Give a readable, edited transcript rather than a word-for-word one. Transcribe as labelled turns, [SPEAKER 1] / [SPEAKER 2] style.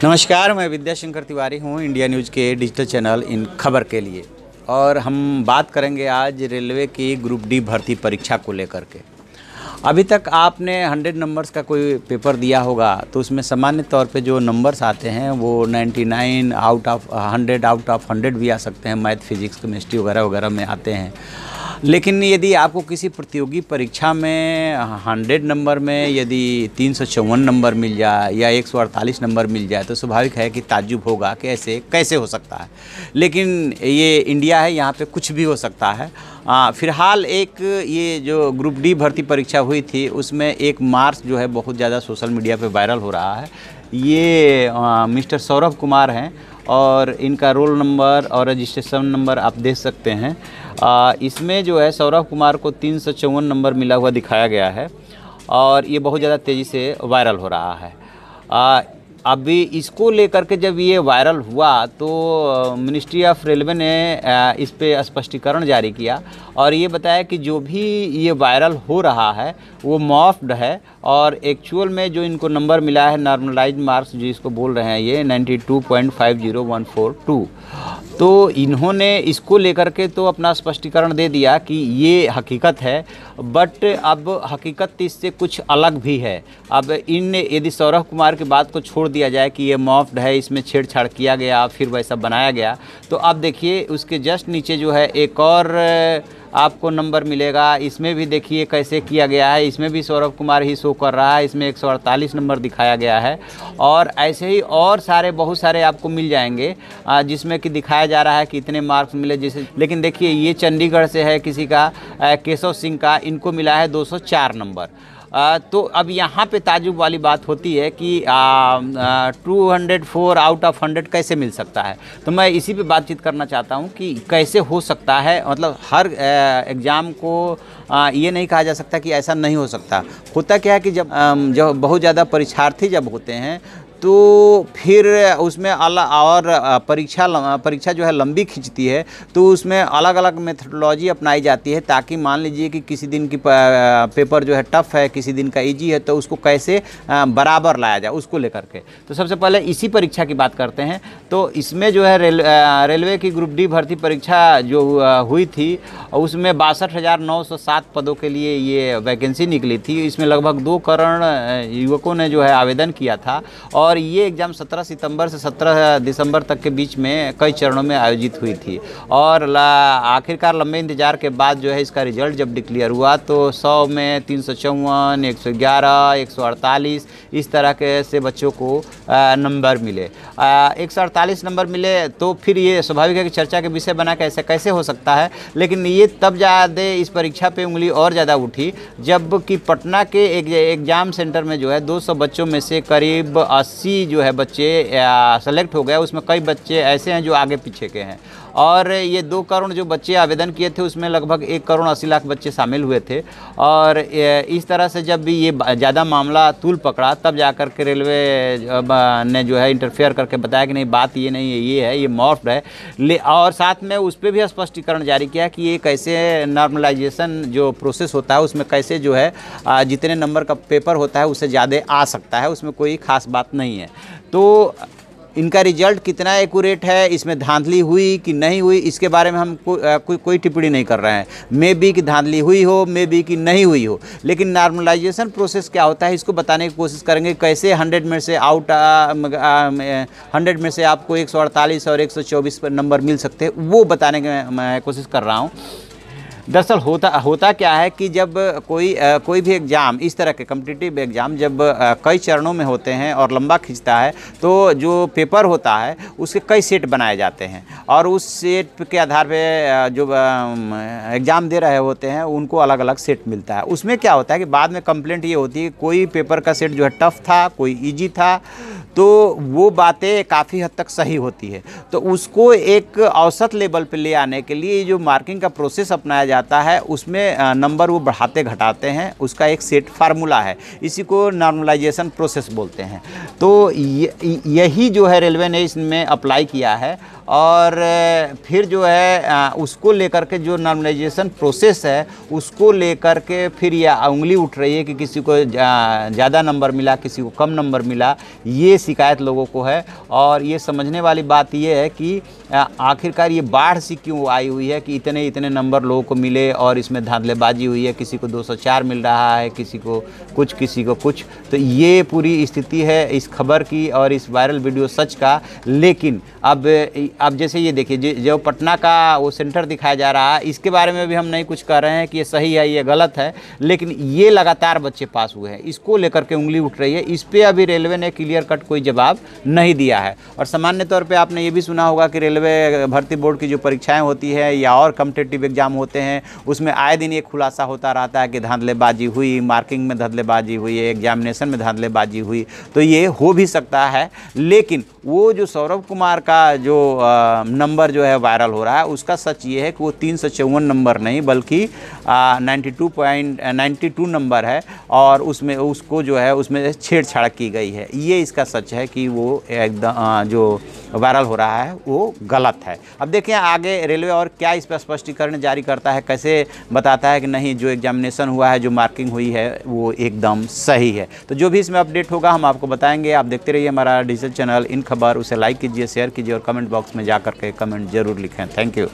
[SPEAKER 1] नमस्कार, मैं विद्याशंकर तिवारी हूँ इंडिया न्यूज़ के डिजिटल चैनल इन खबर के लिए। और हम बात करेंगे आज रेलवे की ग्रुप डी भर्ती परीक्षा को लेकर के। अभी तक आपने 100 नंबर्स का कोई पेपर दिया होगा तो उसमें सामान्य तौर पे जो नंबर्स आते हैं वो 99 आउट ऑफ 100 भी आ सकते हैं, मैथ फिजिक्स केमिस्ट्री वगैरह वगैरह में आते हैं। लेकिन यदि आपको किसी प्रतियोगी परीक्षा में 100 नंबर में यदि 354 नंबर मिल जाए या 148 नंबर मिल जाए तो स्वाभाविक है कि ताज्जुब होगा कि ऐसे कैसे हो सकता है। लेकिन ये इंडिया है, यहाँ पे कुछ भी हो सकता है। फ़िलहाल एक ये जो ग्रुप डी भर्ती परीक्षा हुई थी उसमें एक मार्क्स जो है बहुत ज़्यादा सोशल मीडिया पे वायरल हो रहा है। ये मिस्टर सौरभ कुमार हैं और इनका रोल नंबर और रजिस्ट्रेशन नंबर आप देख सकते हैं। इसमें जो है सौरभ कुमार को 354 नंबर मिला हुआ दिखाया गया है और ये बहुत ज़्यादा तेज़ी से वायरल हो रहा है। अभी इसको लेकर के जब ये वायरल हुआ तो मिनिस्ट्री ऑफ रेलवे ने इस पे स्पष्टीकरण जारी किया और ये बताया कि जो भी ये वायरल हो रहा है वो मॉफ्ड है और एक्चुअल में जो इनको नंबर मिला है नॉर्मलाइज्ड मार्क्स जो इसको बोल रहे हैं ये 92.50142। तो इन्होंने इसको लेकर के तो अपना स्पष्टीकरण दे दिया कि ये हकीकत है, बट अब हकीकत इससे कुछ अलग भी है। अब यदि सौरभ कुमार की बात को छोड़ दिया जाए कि ये मॉफ्ड है, इसमें छेड़छाड़ किया गया फिर वैसा बनाया गया, तो अब देखिए उसके जस्ट नीचे जो है एक और आपको नंबर मिलेगा। इसमें भी देखिए कैसे किया गया है, इसमें भी सौरभ कुमार ही शो कर रहा है, इसमें 148 नंबर दिखाया गया है और ऐसे ही और बहुत सारे आपको मिल जाएंगे जिसमें कि दिखाया जा रहा है कि इतने मार्क्स मिले जैसे। लेकिन देखिए ये चंडीगढ़ से है किसी का केशव सिंह का, इनको मिला है 204 नंबर। तो अब यहाँ पे ताजुब वाली बात होती है कि 204 आउट ऑफ 100 कैसे मिल सकता है। तो मैं इसी पे बातचीत करना चाहता हूँ कि कैसे हो सकता है। मतलब हर एग्ज़ाम को ये नहीं कहा जा सकता कि ऐसा नहीं हो सकता। होता क्या है कि जब बहुत ज़्यादा परीक्षार्थी जब होते हैं तो फिर उसमें और परीक्षा जो है लंबी खिंचती है तो उसमें अलग अलग मेथडोलॉजी अपनाई जाती है ताकि मान लीजिए कि किसी दिन की पेपर जो है टफ़ है, किसी दिन का इजी है, तो उसको कैसे बराबर लाया जाए उसको लेकर के। तो सबसे पहले इसी परीक्षा की बात करते हैं। तो इसमें जो है रेलवे की ग्रुप डी भर्ती परीक्षा जो हुई थी उसमें 62,907 पदों के लिए ये वैकेंसी निकली थी। इसमें लगभग 2 करोड़ युवकों ने जो है आवेदन किया था और ये एग्ज़ाम 17 सितंबर से 17 दिसंबर तक के बीच में कई चरणों में आयोजित हुई थी और आखिरकार लंबे इंतजार के बाद जो है इसका रिजल्ट जब डिक्लेयर हुआ तो 100 में 354, 111, 148 इस तरह के से बच्चों को नंबर मिले। 148 नंबर मिले तो फिर ये स्वाभाविक है कि चर्चा के विषय बना कि ऐसा कैसे हो सकता है। लेकिन ये तब ज़्यादा इस परीक्षा पे उंगली और ज़्यादा उठी जब कि पटना के एग्ज़ाम सेंटर में जो है 200 बच्चों में से करीब 80 जो है बच्चे सेलेक्ट हो गए। उसमें कई बच्चे ऐसे हैं जो आगे पीछे के हैं और ये 2 करोड़ जो बच्चे आवेदन किए थे उसमें लगभग 1 करोड़ 80 लाख बच्चे शामिल हुए थे। और इस तरह से जब भी ये ज़्यादा मामला तूल पकड़ा तब जाकर के रेलवे ने जो है इंटरफेयर करके बताया कि नहीं, बात ये नहीं है, ये मॉफ्ड है। और साथ में उस पर भी स्पष्टीकरण जारी किया कि ये कैसे नॉर्मलाइजेशन जो प्रोसेस होता है उसमें कैसे जो है जितने नंबर का पेपर होता है उससे ज़्यादा आ सकता है, उसमें कोई ख़ास बात नहीं है। तो इनका रिजल्ट कितना एक्यूरेट है, इसमें धांधली हुई कि नहीं हुई, इसके बारे में हम कोई टिप्पणी नहीं कर रहे हैं। मे बी कि धांधली हुई हो, मे बी कि नहीं हुई हो, लेकिन नॉर्मलाइजेशन प्रोसेस क्या होता है इसको बताने की कोशिश करेंगे। कैसे 100 में से 100 में से आपको 148 और 124 पर नंबर मिल सकते हैं वो बताने की मैं कोशिश कर रहा हूँ। दरअसल होता क्या है कि जब कोई भी एग्ज़ाम इस तरह के कॉम्पिटिटिव एग्ज़ाम जब कई चरणों में होते हैं और लंबा खिंचता है तो जो पेपर होता है उसके कई सेट बनाए जाते हैं और उस सेट के आधार पे जो एग्ज़ाम दे रहे होते हैं उनको अलग अलग सेट मिलता है। उसमें क्या होता है कि बाद में कंप्लेंट ये होती है कि कोई पेपर का सेट जो है टफ़ था, कोई ईजी था, तो वो बातें काफ़ी हद तक सही होती है। तो उसको एक औसत लेवल पे ले आने के लिए जो मार्किंग का प्रोसेस अपनाया जाता रहता है उसमें नंबर वो बढ़ाते घटाते हैं, उसका एक सेट फार्मूला है, इसी को नॉर्मलाइजेशन प्रोसेस बोलते हैं। तो यही जो है रेलवे ने इसमें अप्लाई किया है और फिर जो है उसको लेकर के जो नॉर्मलाइजेशन प्रोसेस है उसको लेकर के फिर ये उंगली उठ रही है कि किसी को ज़्यादा नंबर मिला, किसी को कम नंबर मिला, ये शिकायत लोगों को है। और ये समझने वाली बात ये है कि आखिरकार ये बाढ़ सी क्यों आई हुई है कि इतने इतने नंबर लोगों को मिले और इसमें धांधलेबाजी हुई है, किसी को 204 मिल रहा है, किसी को कुछ, किसी को कुछ। तो ये पूरी स्थिति है इस खबर की और इस वायरल वीडियो सच का। लेकिन अब जैसे ये देखिए जो पटना का वो सेंटर दिखाया जा रहा है, इसके बारे में भी हम नहीं कुछ कह रहे हैं कि ये सही है ये गलत है, लेकिन ये लगातार बच्चे पास हुए हैं, इसको लेकर के उंगली उठ रही है। इस पर अभी रेलवे ने क्लियर कट कोई जवाब नहीं दिया है। और सामान्य तौर पे आपने ये भी सुना होगा कि रेलवे भर्ती बोर्ड की जो परीक्षाएं होती है या और कॉम्पिटिटिव एग्जाम होते हैं उसमें आए दिन एक खुलासा होता रहता है कि धांधलेबाजी हुई, मार्किंग में धांधलेबाजी हुई, एग्जामिनेशन में धांधलेबाजी हुई। तो ये हो भी सकता है, लेकिन वो जो सौरभ कुमार का जो नंबर जो है वायरल हो रहा है उसका सच ये है कि वो 354 नंबर नहीं बल्कि 92 नंबर है और उसमें उसको जो है उसमें छेड़छाड़ की गई है। ये इसका सच है कि वो एकदम जो वायरल हो रहा है वो गलत है। अब देखिए आगे रेलवे और क्या इस पर स्पष्टीकरण जारी करता है, कैसे बताता है कि नहीं जो एग्जामिनेशन हुआ है, जो मार्किंग हुई है वो एकदम सही है। तो जो भी इसमें अपडेट होगा हम आपको बताएंगे। आप देखते रहिए हमारा डिजिटल चैनल इन खबर, उसे लाइक कीजिए, शेयर कीजिए और कमेंट बॉक्स में जा करके कमेंट जरूर लिखें। Thank you.